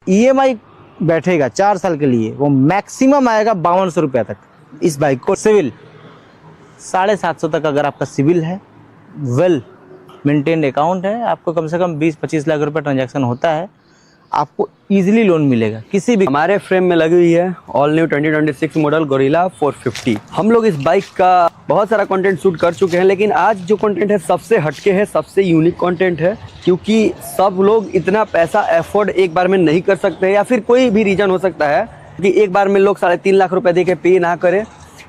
EMI बैठेगा 4 साल के लिए, वो मैक्सिमम आएगा 5200 रुपये तक। इस बाइक को सिविल 750 तक अगर आपका सिविल है, वेल मेंटेन्ड अकाउंट है, आपको कम से कम 20-25 लाख रुपए ट्रांजैक्शन होता है, आपको इजीली लोन मिलेगा किसी भी। हमारे फ्रेम में लगी हुई है ऑल न्यू 2026 मॉडल गोरिल्ला 450। हम लोग इस बाइक का बहुत सारा कंटेंट शूट कर चुके हैं, लेकिन आज जो कंटेंट है सबसे हटके है, सबसे यूनिक कंटेंट है, क्योंकि सब लोग इतना पैसा अफोर्ड एक बार में नहीं कर सकते, या फिर कोई भी रीजन हो सकता है कि एक बार में लोग 3.5 लाख रुपए दे के पे ना करें,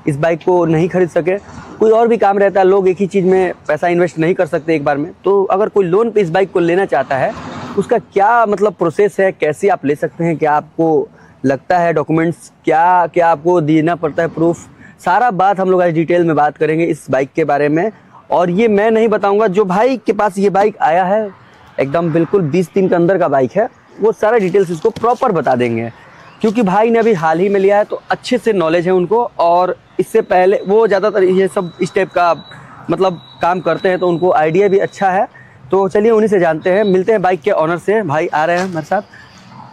इस बाइक को नहीं खरीद सके, कोई और भी काम रहता है, लोग एक ही चीज़ में पैसा इन्वेस्ट नहीं कर सकते एक बार में। तो अगर कोई लोन पे इस बाइक को लेना चाहता है, उसका क्या मतलब प्रोसेस है, कैसे आप ले सकते हैं, क्या आपको लगता है डॉक्यूमेंट्स क्या क्या आपको देना पड़ता है, प्रूफ, सारा बात हम लोग आज डिटेल में बात करेंगे इस बाइक के बारे में। और ये मैं नहीं बताऊंगा, जो भाई के पास ये बाइक आया है एकदम बिल्कुल 20 दिन के अंदर का बाइक है, वो सारा डिटेल्स इसको प्रॉपर बता देंगे, क्योंकि भाई ने अभी हाल ही में लिया है तो अच्छे से नॉलेज है उनको, और इससे पहले वो ज़्यादातर ये सब इस टाइप का मतलब काम करते हैं, तो उनको आइडिया भी अच्छा है। तो चलिए उन्हीं से जानते हैं, मिलते हैं बाइक के ऑनर से। भाई आ रहे हैं हमारे साथ,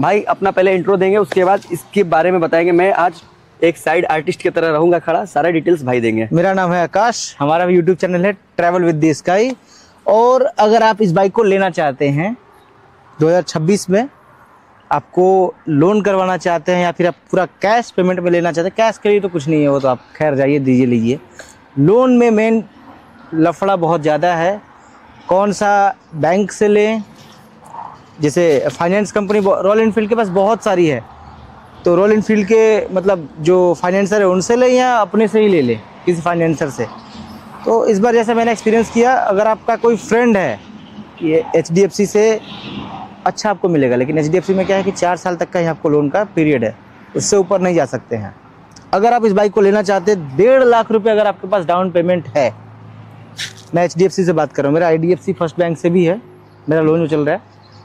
भाई अपना पहले इंट्रो देंगे, उसके बाद इसके बारे में बताएंगे। मैं आज एक साइड आर्टिस्ट की तरह रहूँगा खड़ा, सारा डिटेल्स भाई देंगे। मेरा नाम है आकाश, हमारा भी यूट्यूब चैनल है ट्रैवल विद द स्काई। और अगर आप इस बाइक को लेना चाहते हैं 2026 में, आपको लोन करवाना चाहते हैं, या फिर आप पूरा कैश पेमेंट में लेना चाहते हैं, कैश के लिए तो कुछ नहीं है, वो तो आप खैर जाइए दीजिए लीजिए। लोन में मेन लफड़ा बहुत ज़्यादा है, कौन सा बैंक से लें, जैसे फाइनेंस कंपनी रॉयल एनफील्ड के पास बहुत सारी है, तो रॉयल एनफील्ड के मतलब जो फाइनेंसर है उनसे लें या अपने से ही ले लें किसी फाइनेंसर से। तो इस बार जैसा मैंने एक्सपीरियंस किया, अगर आपका कोई फ्रेंड है, ये HDFC से अच्छा आपको मिलेगा, लेकिन HDFC में क्या है कि 4 साल तक का ही आपको लोन का पीरियड है, उससे ऊपर नहीं जा सकते हैं। अगर आप इस बाइक को लेना चाहते हैं 1.5 लाख रुपये अगर आपके पास डाउन पेमेंट है, मैं HDFC से बात कर रहा हूँ, मेरा IDFC फर्स्ट बैंक से भी है, मेरा लोन जो चल रहा है,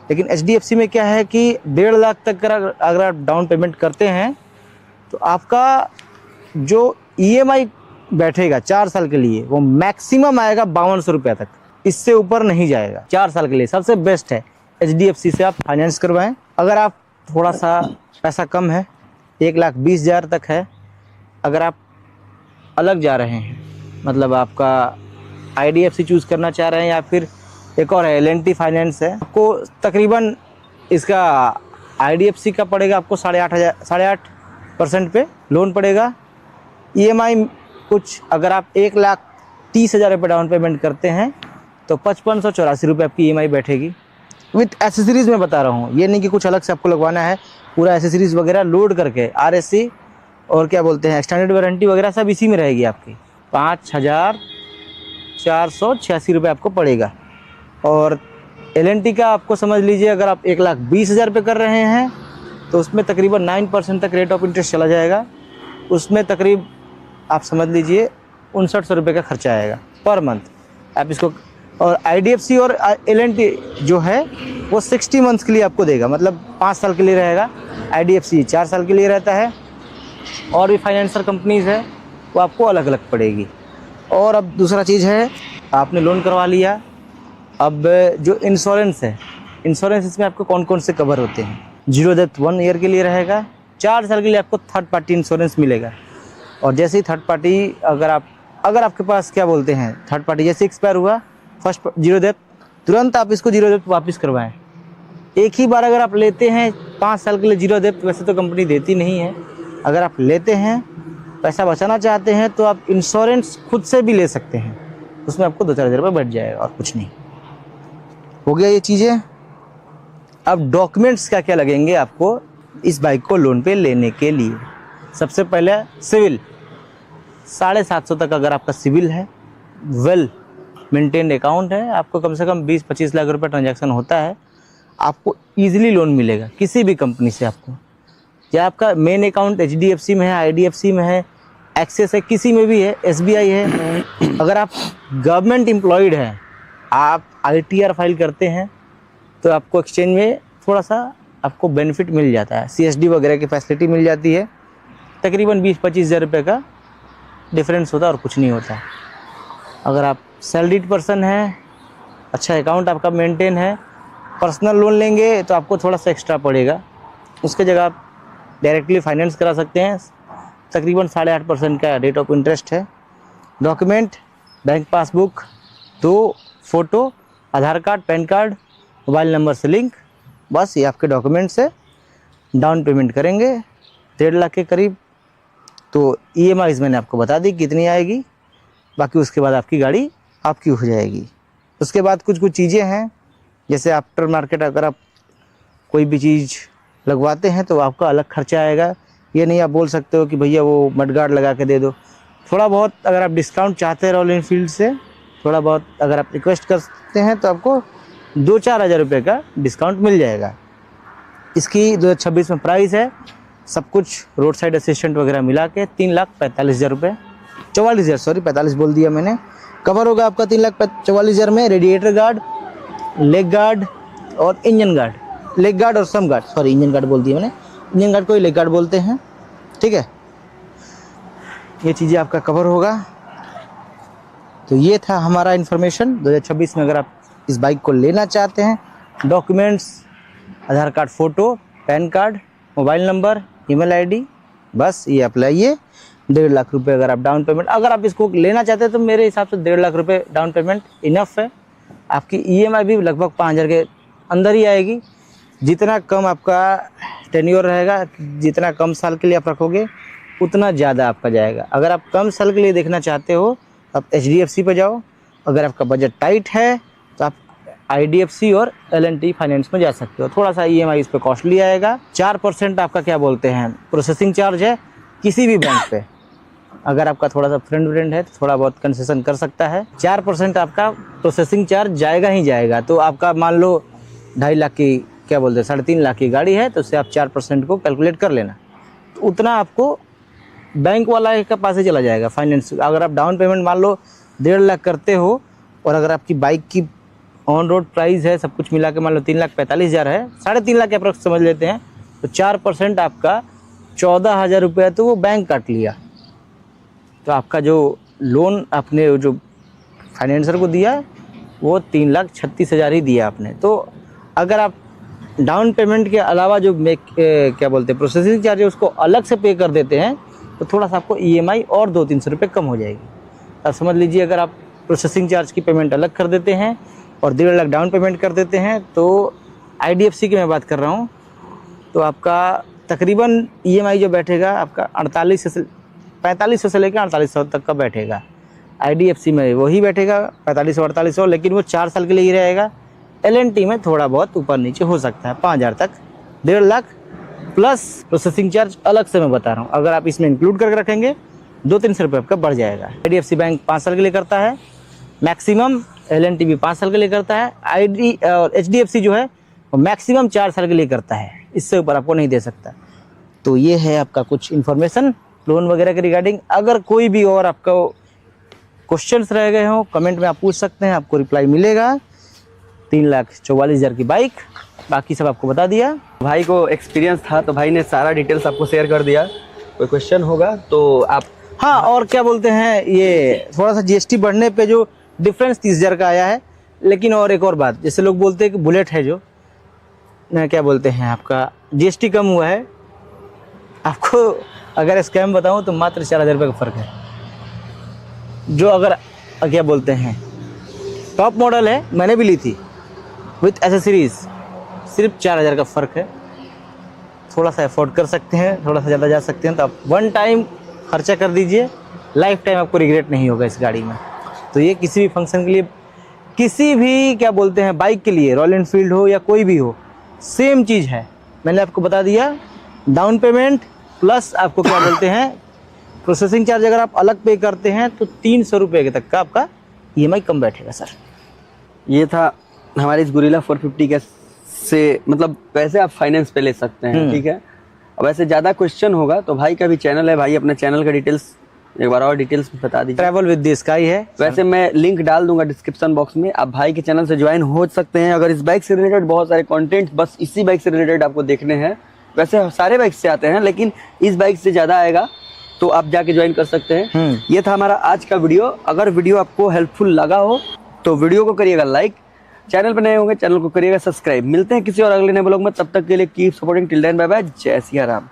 लेकिन HDFC में क्या है कि 1.5 लाख तक अगर आप डाउन पेमेंट करते हैं तो आपका जो EMI बैठेगा 4 साल के लिए, वो मैक्सिमम आएगा 5200 रुपये तक, इससे ऊपर नहीं जाएगा। 4 साल के लिए सबसे बेस्ट है HDFC से आप फाइनेंस करवाएं। अगर आप थोड़ा सा पैसा कम है, 1,20,000 तक है, अगर आप अलग जा रहे हैं, मतलब आपका IDFC चूज़ करना चाह रहे हैं, या फिर एक और है L&T फाइनेंस है, आपको तकरीबन इसका IDFC का पड़ेगा आपको 8.5% पे लोन पड़ेगा। EMI कुछ अगर आप 1,30,000 रुपये डाउन पेमेंट करते हैं तो 5584 रुपये आपकी EMI बैठेगी, विथ एसेसरीज़ में बता रहा हूँ, ये नहीं कि कुछ अलग से आपको लगवाना है, पूरा एसेसरीज़ वगैरह लोड करके RSC और क्या बोलते हैं एक्सटेंडेड वारंटी वगैरह सब इसी में रहेगी आपकी। 5486 रुपये आपको पड़ेगा। और L&T का आपको समझ लीजिए, अगर आप 1,20,000 रुपये कर रहे हैं तो उसमें तकरीबन 9% तक रेट ऑफ इंटरेस्ट चला जाएगा, उसमें तकरीब आप समझ लीजिए 5900 रुपये का खर्चा आएगा पर मंथ आप इसको। और IDFC और L&T जो है वो 60 मंथ्स के लिए आपको देगा, मतलब 5 साल के लिए रहेगा। IDFC 4 साल के लिए रहता है, और भी फाइनेंसर कंपनीज़ है वो आपको अलग अलग पड़ेगी। और अब दूसरा चीज़ है, आपने लोन करवा लिया, अब जो इंश्योरेंस है, इंश्योरेंस इसमें आपको कौन कौन से कवर होते हैं। 0 डेथ 1 ईयर के लिए रहेगा, 4 साल के लिए आपको थर्ड पार्टी इंश्योरेंस मिलेगा। और जैसे ही थर्ड पार्टी अगर आपके पास क्या बोलते हैं थर्ड पार्टी जैसे एक्सपायर हुआ, फर्स्ट 0 डेथ, तुरंत आप इसको 0 डेथ वापस करवाएं। एक ही बार अगर आप लेते हैं 5 साल के लिए 0 डेथ, वैसे तो कंपनी देती नहीं है, अगर आप लेते हैं पैसा बचाना चाहते हैं तो आप इंश्योरेंस खुद से भी ले सकते हैं, उसमें आपको 2-4 हज़ार रुपये बैठ जाएगा और कुछ नहीं। हो गया ये चीज़ें। अब डॉक्यूमेंट्स क्या क्या लगेंगे आपको इस बाइक को लोन पे लेने के लिए। सबसे पहले सिविल 750 तक अगर आपका सिविल है, वेल मेंटेन्ड अकाउंट है, आपको कम से कम 20-25 लाख रुपए ट्रांजैक्शन होता है, आपको ईजिली लोन मिलेगा किसी भी कंपनी से। आपको या आपका मेन अकाउंट HDFC में है, IDFC में है, एक्सिस है, किसी में भी है, SBI है। अगर आप गवर्नमेंट एम्प्लॉयड हैं, आप ITR फाइल करते हैं, तो आपको एक्सचेंज में थोड़ा सा आपको बेनिफिट मिल जाता है, CSD वगैरह की फैसिलिटी मिल जाती है। तकरीबन 20-25 हज़ार रुपये का डिफरेंस होता है और कुछ नहीं होता। अगर आप सैलरीड पर्सन हैं, अच्छा अकाउंट आपका मेंटेन है, पर्सनल लोन लेंगे तो आपको थोड़ा सा एक्स्ट्रा पड़ेगा, उसके जगह आप डायरेक्टली फाइनेंस करा सकते हैं। तकरीबन 8.5% का रेट ऑफ इंटरेस्ट है। Document bank passbook, 2 photo, Aadhaar card, PAN card, mobile number से लिंक, बस ये आपके डॉक्यूमेंट्स है। डाउन पेमेंट करेंगे 1.5 लाख के करीब। तो EMI मैंने आपको बता दी कितनी आएगी, बाकी उसके बाद आपकी गाड़ी आपकी हो जाएगी। उसके बाद कुछ चीज़ें हैं, जैसे आफ्टर मार्केट अगर आप कोई भी चीज़ लगवाते हैं तो आपका अलग खर्चा आएगा। ये नहीं आप बोल सकते हो कि भैया वो मडगार्ड लगा के दे दो। थोड़ा बहुत अगर आप डिस्काउंट चाहते हैं रॉयल एनफील्ड से, थोड़ा बहुत अगर आप रिक्वेस्ट करते हैं तो आपको 2-4 हज़ार रुपये का डिस्काउंट मिल जाएगा। इसकी 2026 में प्राइस है, सब कुछ रोड साइड असिस्टेंट वगैरह मिला के 3,45,000 रुपये, 44,000 सॉरी 45 बोल दिया मैंने। कवर होगा आपका 3,44,000 में। रेडिएटर गार्ड, लेग गार्ड और इंजन गार्ड, लेग गार्ड और सम गार्ड, सॉरी इंजन गार्ड बोल दिया मैंने, इंजन गार्ड को ही लेग गार्ड बोलते हैं, ठीक है। ये चीज़ें आपका कवर होगा। तो ये था हमारा इन्फॉर्मेशन 2026 में। अगर आप इस बाइक को लेना चाहते हैं, documents Aadhaar card, photo, PAN card, mobile number, email ID, बस ये अप्लाइए। 1.5 लाख रुपये अगर आप डाउन पेमेंट, अगर आप इसको लेना चाहते हैं तो मेरे हिसाब से 1.5 लाख रुपये डाउन पेमेंट इनफ है। आपकी EMI भी लगभग 5,000 के अंदर ही आएगी। जितना कम आपका टेन्योर रहेगा, जितना कम साल के लिए आप रखोगे, उतना ज़्यादा आपका जाएगा। अगर आप कम साल के लिए देखना चाहते हो आप HDFC पे जाओ। अगर आपका बजट टाइट है तो आप IDFC और L&T फाइनेंस में जा सकते हो। थोड़ा सा EMI इस पर कॉस्टली आएगा। 4% आपका क्या बोलते हैं प्रोसेसिंग चार्ज है किसी भी बैंक पे। अगर आपका थोड़ा सा फ्रेंड है तो थोड़ा बहुत कंसेशन कर सकता है। 4% आपका प्रोसेसिंग चार्ज जाएगा ही जाएगा। तो आपका मान लो 2.5 लाख की क्या बोलते हैं 3.5 लाख की गाड़ी है, तो उससे आप 4% को कैलकुलेट कर लेना, तो उतना आपको बैंक वाला के पास ही चला जाएगा फाइनेंस। अगर आप डाउन पेमेंट मान लो 1.5 लाख करते हो और अगर आपकी बाइक की ऑन रोड प्राइस है सब कुछ मिला के मान लो 3,45,000 है, 3.5 लाख के अप्रोक्स समझ लेते हैं, तो 4% आपका 14,000 रुपया तो वो बैंक काट लिया। तो आपका जो लोन आपने जो फाइनेंसर को दिया वो 3,36,000 ही दिया आपने। तो अगर आप डाउन पेमेंट के अलावा जो क्या बोलते हैं प्रोसेसिंग चार्ज है उसको अलग से पे कर देते हैं तो थोड़ा सा आपको EMI और 200-300 रुपये कम हो जाएगी। अब समझ लीजिए अगर आप प्रोसेसिंग चार्ज की पेमेंट अलग कर देते हैं और 1.5 लाख डाउन पेमेंट कर देते हैं, तो IDFC की मैं बात कर रहा हूँ, तो आपका तकरीबन EMI जो बैठेगा आपका 4500 से लेकर 4800 तक का बैठेगा। IDFC में वही बैठेगा 4500-4800, लेकिन वो 4 साल के लिए ही रहेगा। L&T में थोड़ा बहुत ऊपर नीचे हो सकता है 5,000 तक। 1.5 लाख प्लस प्रोसेसिंग चार्ज अलग से मैं बता रहा हूँ। अगर आप इसमें इंक्लूड करके रखेंगे 200-300 रुपये आपका बढ़ जाएगा। IDFC बैंक 5 साल के लिए करता है मैक्सिमम, L&T भी 5 साल के लिए करता है, और HDFC जो है वो मैक्सिमम 4 साल के लिए करता है, इससे ऊपर आपको नहीं दे सकता। तो ये है आपका कुछ इन्फॉर्मेशन लोन वगैरह के रिगार्डिंग। अगर कोई भी और आपका क्वेश्चंस रह गए हों कमेंट में आप पूछ सकते हैं, आपको रिप्लाई मिलेगा। 3,44,000 की बाइक, बाकी सब आपको बता दिया। भाई को एक्सपीरियंस था तो भाई ने सारा डिटेल्स आपको शेयर कर दिया। कोई क्वेश्चन होगा तो आप, हाँ, और क्या बोलते हैं ये थोड़ा सा GST बढ़ने पे जो डिफरेंस 30,000 का आया है। लेकिन और एक और बात, जैसे लोग बोलते हैं कि बुलेट है जो क्या बोलते हैं आपका GST कम हुआ है, आपको अगर स्कैम बताऊं तो मात्र 4,000 रुपये का फ़र्क है। जो अगर क्या बोलते हैं टॉप मॉडल है, मैंने भी ली थी विथ एसेसरीज, सिर्फ 4,000 का फ़र्क है। थोड़ा सा अफोर्ड कर सकते हैं, थोड़ा सा ज़्यादा जा सकते हैं तो आप 1 टाइम खर्चा कर दीजिए, लाइफ टाइम आपको रिग्रेट नहीं होगा इस गाड़ी में। तो ये किसी भी फंक्शन के लिए, किसी भी क्या बोलते हैं बाइक के लिए, रॉयल एनफील्ड हो या कोई भी हो, सेम चीज़ है। मैंने आपको बता दिया, डाउन पेमेंट प्लस आपको क्या बोलते हैं प्रोसेसिंग चार्ज अगर आप अलग पे करते हैं तो 300 रुपये तक का आपका EMI कम बैठेगा सर। ये था हमारे इस गुरिल्ला 450 के से, मतलब वैसे आप फाइनेंस पे ले सकते हैं, ठीक है। अब वैसे ज़्यादा क्वेश्चन होगा तो भाई का भी चैनल है, भाई अपने चैनल का डिटेल्स एक बार और डिटेल्स बता दीजिए। ट्रैवल विद द स्काई है, वैसे मैं लिंक डाल दूंगा डिस्क्रिप्शन बॉक्स में, आप भाई के चैनल से ज्वाइन हो सकते हैं। अगर इस बाइक से रिलेटेड बहुत सारे कंटेंट बस इसी बाइक से रिलेटेड आपको देखने हैं, वैसे सारे बाइक से आते हैं लेकिन इस बाइक से ज़्यादा आएगा, तो आप जाके ज्वाइन कर सकते हैं। ये था हमारा आज का वीडियो। अगर वीडियो आपको हेल्पफुल लगा हो तो वीडियो को करिएगा लाइक, चैनल पर नए होंगे चैनल को करिएगा सब्सक्राइब। मिलते हैं किसी और अगले नए ब्लॉग में, तब तक के लिए keep supporting. Till then bye bye, जय सिया राम।